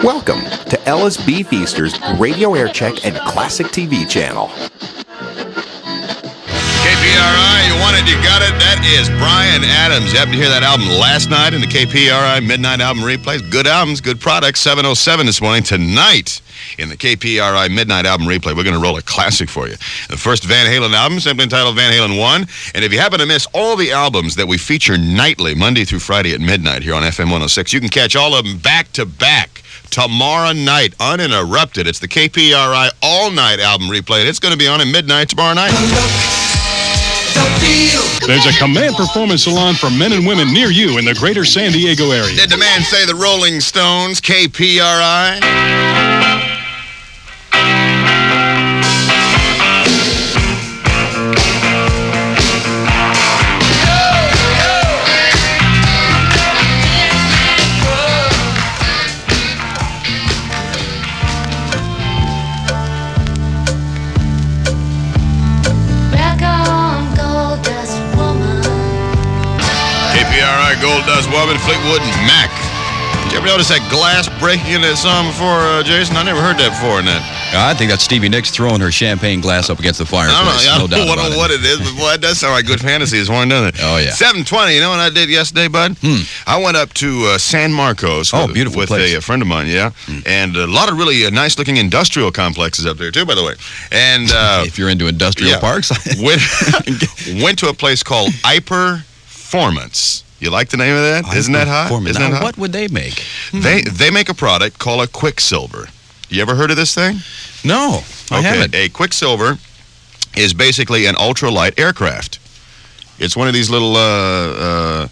Welcome to Ellis B. Feaster's Radio Aircheck and Classic TV channel. KPRI, you want it, you got it. That is Bryan Adams. You happened to hear that album last night in the KPRI Midnight Album Replays. Good albums, good products. 7:07 this morning. Tonight in the KPRI Midnight Album Replay, we're going to roll a classic for you. The first Van Halen album, simply entitled Van Halen 1. And if you happen to miss all the albums that we feature nightly, Monday through Friday at midnight here on FM106, you can catch all of them back to back. Tomorrow night, uninterrupted. It's the KPRI all-night album replay, and it's going to be on at midnight tomorrow night. There's a Command Performance Salon for men and women near you in the greater San Diego area. Did the man say the Rolling Stones, KPRI? KPRI, Gold Dust Woman, Fleetwood Mac. Did you ever notice that glass breaking in that song before, Jason? I never heard that before in that. I think that's Stevie Nicks throwing her champagne glass up against the fireplace. I don't know what it is, but boy, that does sound like good fantasy this morning, doesn't it? Oh, yeah. 7:20, you know what I did yesterday, bud? I went up to San Marcos with a friend of mine, and a lot of really nice-looking industrial complexes up there, too, by the way. And if you're into industrial parks. went to a place called Performance. You like the name of that? Isn't that hot? Isn't that hot? What would they make? They make a product called a Quicksilver. You ever heard of this thing? No, I haven't. A Quicksilver is basically an ultralight aircraft. It's one of these little, like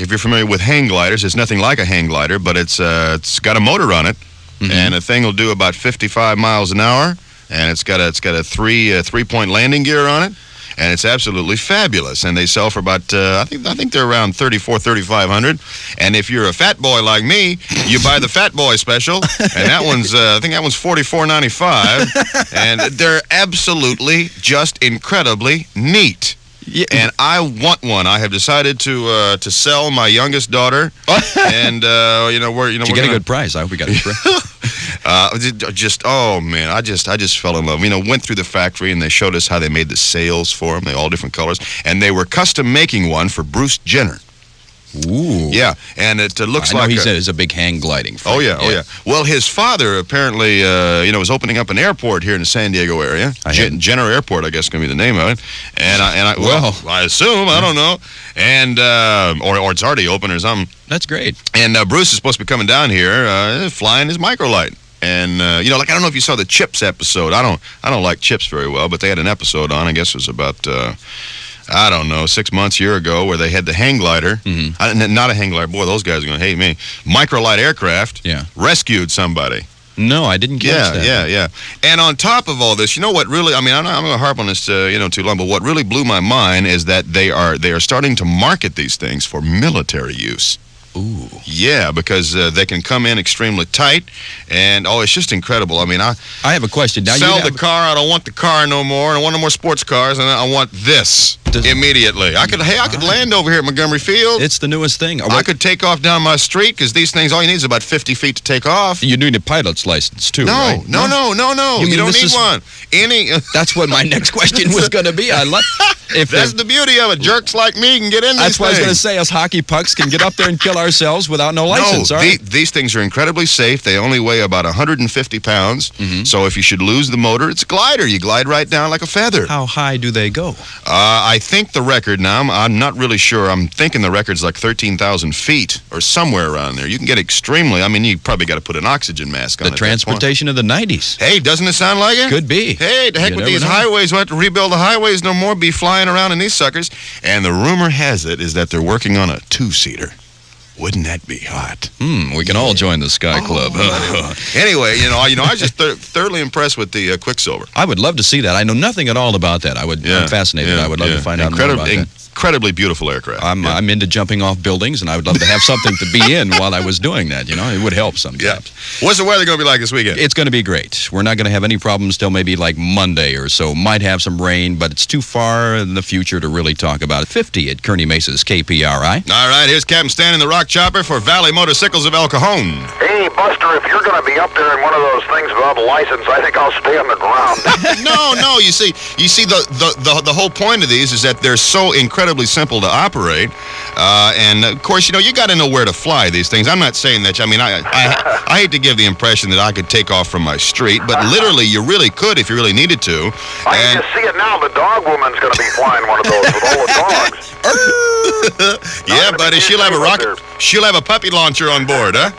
if you're familiar with hang gliders, it's nothing like a hang glider, but it's got a motor on it, and the thing will do about 55 miles an hour, and it's got a three-point landing gear on it. And it's absolutely fabulous. And they sell for about, I think they're around $3,500. And if you're a fat boy like me, you buy the Fat Boy Special. And that one's, I think that one's $44.95. And they're absolutely just incredibly neat. Yeah. And I want one. I have decided to sell my youngest daughter. And, Did you get a good price? I hope we got a good price. Oh man, I just fell in love. Went through the factory and they showed us how they made the sails for them. They all different colors, and they were custom making one for Bruce Jenner. Ooh. Yeah, and it looks like he said it's a big hang gliding. Oh yeah. Well, his father apparently, was opening up an airport here in the San Diego area. Jenner Airport, I guess, is going to be the name of it. And I assume, I don't know, and or it's already open or something. That's great. And Bruce is supposed to be coming down here, flying his microlight. And I don't know if you saw the Chips episode. I don't like Chips very well, but they had an episode on. I guess it was about 6 months, year ago, where they had the hang glider. Not a hang glider. Boy, those guys are going to hate me. Microlight aircraft. Yeah. Rescued somebody. No, I didn't catch that. Yeah. And on top of all this, you know what really? I'm not going to harp on this too long, but what really blew my mind is that they are starting to market these things for military use. Ooh. Yeah, because they can come in extremely tight, and it's just incredible. I mean, I have a question. Now, sell the car. I don't want the car no more. I don't want no more sports cars, and I want this immediately. I could land over here at Montgomery Field. It's the newest thing. I could take off down my street because these things, all you need is about 50 feet to take off. You need a pilot's license too, right? No. You don't need one. That's what my next question was going to be. That's the beauty of it. Jerks like me can get in these things. That's what I was going to say. Us hockey pucks can get up there and kill ourselves without no license. These things are incredibly safe. They only weigh about 150 pounds. So if you should lose the motor, it's a glider. You glide right down like a feather. How high do they go? I think the record, now I'm not really sure. I'm thinking the record's like 13,000 feet or somewhere around there. You can get extremely, you probably got to put an oxygen mask on. The transportation of the 90s. Hey, doesn't it sound like it? Could be. Hey, the heck with these highways. We'll have to rebuild the highways no more, be flying around in these suckers. And the rumor has it is that they're working on a two-seater. Wouldn't that be hot? We can all join the Sky Club. Anyway, I was just thoroughly impressed with the Quicksilver. I would love to see that. I know nothing at all about that. I'm fascinated. I would love to find out more about that. Incredibly beautiful aircraft. I'm into jumping off buildings, and I would love to have something to be in while I was doing that. It would help sometimes. Yeah. What's the weather going to be like this weekend? It's going to be great. We're not going to have any problems till maybe like Monday or so. Might have some rain, but it's too far in the future to really talk about it. 50 at Kearney Mesa's KPRI. All right, here's Captain Stan in the Rock Chopper for Valley Motorcycles of El Cajon. Hey, Buster, if you're going to be up there in one of those things without a license, I think I'll stay on the ground. No. You see, the whole point of these is that they're so incredibly simple to operate, and of course, you got to know where to fly these things. I'm not saying that. I mean, I hate to give the impression that I could take off from my street, but literally, you really could if you really needed to. I can just see it now. The dog woman's going to be flying one of those with all the dogs. Yeah, buddy, she'll have a puppy launcher on board, huh?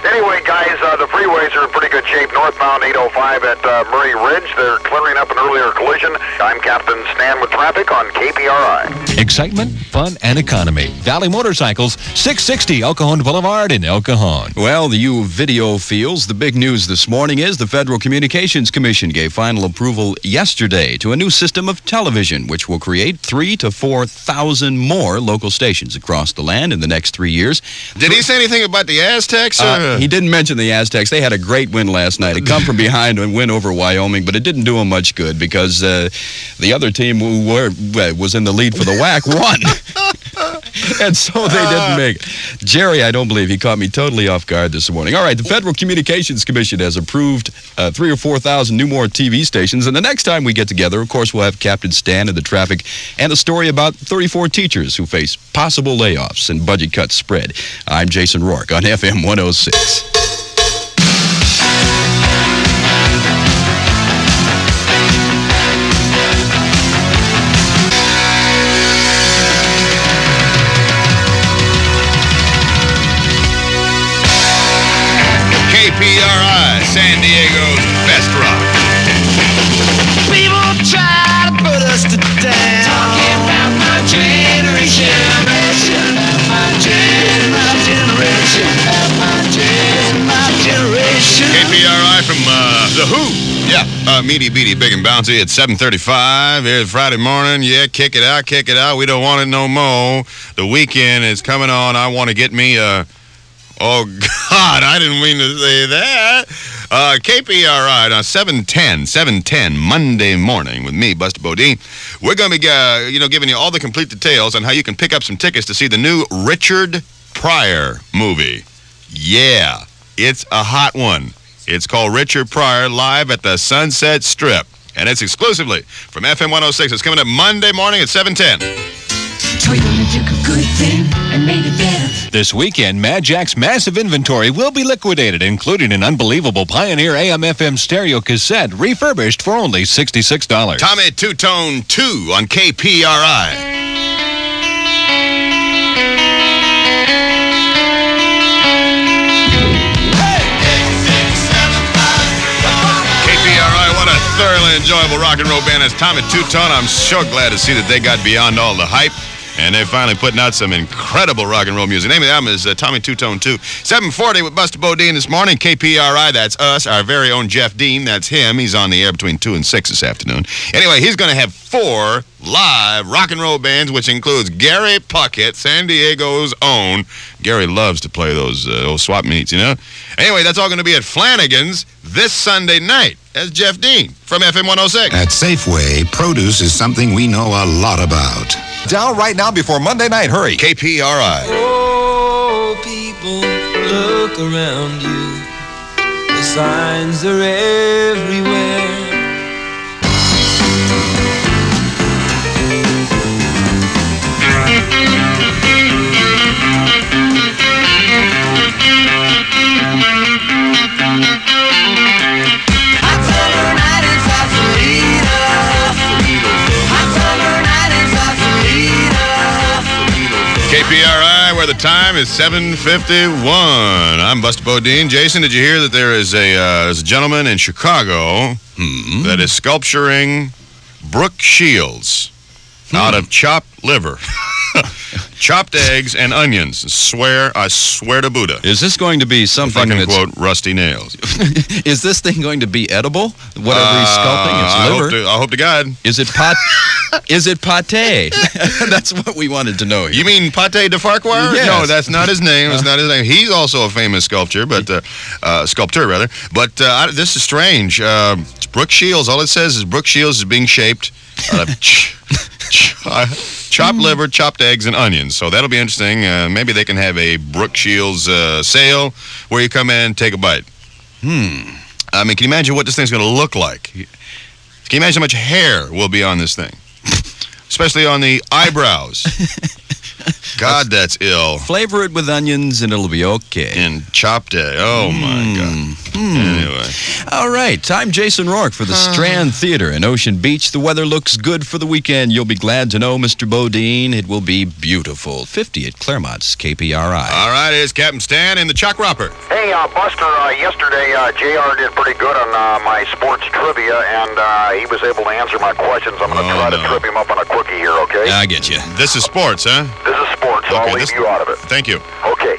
Anyway, guys, the freeways are in pretty good shape. Northbound 805 at Murray Ridge. They're clearing up an earlier collision. I'm Captain Stan with traffic on KPRI. Excitement, fun, and economy. Valley Motorcycles, 660 El Cajon Boulevard in El Cajon. Well, you video fields, the big news this morning is the Federal Communications Commission gave final approval yesterday to a new system of television, which will create 3,000 to 4,000 more local stations across the land in the next 3 years. Did he say anything about the Aztecs? He didn't mention the Aztecs. They had a great win last night. It come from behind and win over Wyoming, but it didn't do them much good because the other team who was in the lead for the WAC won. And so they didn't make it. Jerry, I don't believe he caught me totally off guard this morning. All right, the Federal Communications Commission has approved 3,000 or 4,000 new more TV stations. And the next time we get together, of course, we'll have Captain Stan and the traffic and a story about 34 teachers who face possible layoffs and budget cuts spread. I'm Jason Rourke on FM 106. KPRI, San Diego's best rock. People try to put us to down. Talking about my generation. My generation. KPRI from The Who. Yeah, meaty, beady, big and bouncy at 7:35. Here's Friday morning. Yeah, kick it out. We don't want it no more. The weekend is coming on. I want to get me oh, God, I didn't mean to say that. KPRI on 710 Monday morning with me, Buster Bodine. We're going to be, giving you all the complete details on how you can pick up some tickets to see the new Richard Pryor movie. Yeah, it's a hot one. It's called Richard Pryor Live at the Sunset Strip. And it's exclusively from FM 106. It's coming up Monday morning at 7:10. Toyota took a good thing and made it better. This weekend, Mad Jack's massive inventory will be liquidated, including an unbelievable Pioneer AM/FM stereo cassette refurbished for only $66. Tommy Two-Tone 2 on KPRI. Thoroughly enjoyable rock and roll band. It's Tommy Two-Tone. I'm so glad to see that they got beyond all the hype, and they're finally putting out some incredible rock and roll music. The name of the album is Tommy Two-Tone 2. 7:40 with Buster Bodine this morning. KPRI, that's us. Our very own Jeff Dean, that's him. He's on the air between 2 and 6 this afternoon. Anyway, he's going to have 4 live rock and roll bands, which includes Gary Puckett, San Diego's own. Gary loves to play those swap meets, Anyway, that's all going to be at Flanagan's this Sunday night. That's Jeff Dean from FM 106. At Safeway, produce is something we know a lot about. Down right now before Monday night. Hurry. KPRI. Oh, people, look around you. The signs are everywhere. KPRI, where the time is 7:51. I'm Buster Bodine. Jason, did you hear that there is a gentleman in Chicago that is sculpturing Brooke Shields out of chopped liver, chopped eggs, and onions? I swear to Buddha. Is this going to be something that's... quote, rusty nails. Is this thing going to be edible? Whatever he's sculpting, it's liver. I hope to God. Is it Is it pate? That's what we wanted to know here. You mean Pate de Farquhar? Yes. No, that's not his name. It's not his name. He's also a famous sculptor, but sculptor rather. But this is strange. Brooke Shields. All it says is Brooke Shields is being shaped out of chopped liver, chopped eggs, and onions. So that'll be interesting. Maybe they can have a Brooke Shields sale where you come in and take a bite. I mean, can you imagine what this thing's going to look like? Can you imagine how much hair will be on this thing? Especially on the eyebrows. God, that's ill. Flavor it with onions and it'll be okay. And chopped egg. Oh, my God. Anyway. All right. I'm Jason Rourke for the Strand Theater in Ocean Beach. The weather looks good for the weekend. You'll be glad to know, Mr. Bodine, it will be beautiful. 50 at Claremont's KPRI. All right, here's Captain Stan in the Chuck Roper. Hey, Buster, yesterday JR did pretty good on my sports trivia, and he was able to answer my questions. I'm going to try to trip him up on a quickie here, okay? I get you. This is sports, huh? This is sports, so I'll leave you out of it. Thank you. Okay.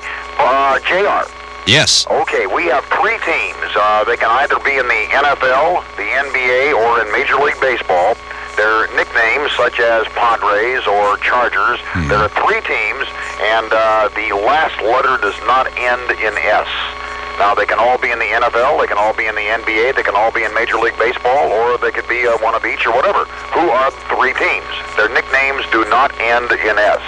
JR. Yes. Okay, we have 3 teams. They can either be in the NFL, the NBA, or in Major League Baseball. Their nicknames, such as Padres or Chargers. There are 3 teams, and the last letter does not end in S. Now, they can all be in the NFL, they can all be in the NBA, they can all be in Major League Baseball, or they could be one of each or whatever. Who are the 3 teams? Their nicknames do not end in S.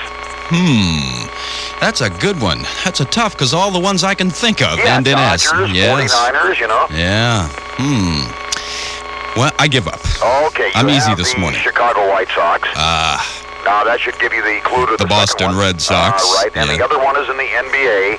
That's a good one. That's a tough, because all the ones I can think of Yeah, end in S. Dodgers, Yes. 49ers, you know. Yeah. Well, I give up. Okay, I'm you easy have this the morning. Chicago White Sox. Now, that should give you the clue to the Boston second one. Red Sox. Right, and the other one is in the NBA.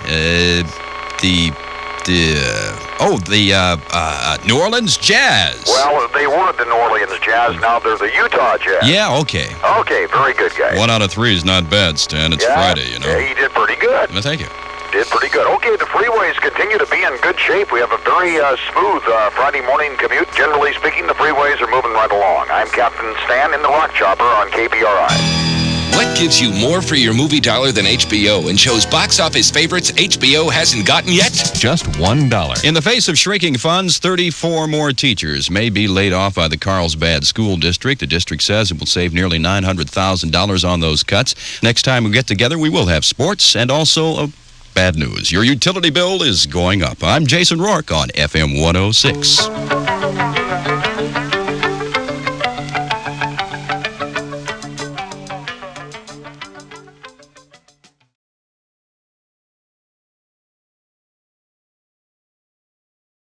New Orleans Jazz. Well, they were the New Orleans Jazz. Now they're the Utah Jazz. Yeah, okay. Okay, very good, guys. 1 out of 3 is not bad, Stan. It's Friday, you know. Yeah, he did pretty good. Well, thank you. Did pretty good. Okay, the freeways continue to be in good shape. We have a very smooth Friday morning commute. Generally speaking, the freeways are moving right along. I'm Captain Stan in the Rock Chopper on KPRI. What gives you more for your movie dollar than HBO and shows box office favorites HBO hasn't gotten yet? Just $1. In the face of shrinking funds, 34 more teachers may be laid off by the Carlsbad School District. The district says it will save nearly $900,000 on those cuts. Next time we get together, we will have sports and also bad news. Your utility bill is going up. I'm Jason Rourke on FM 106.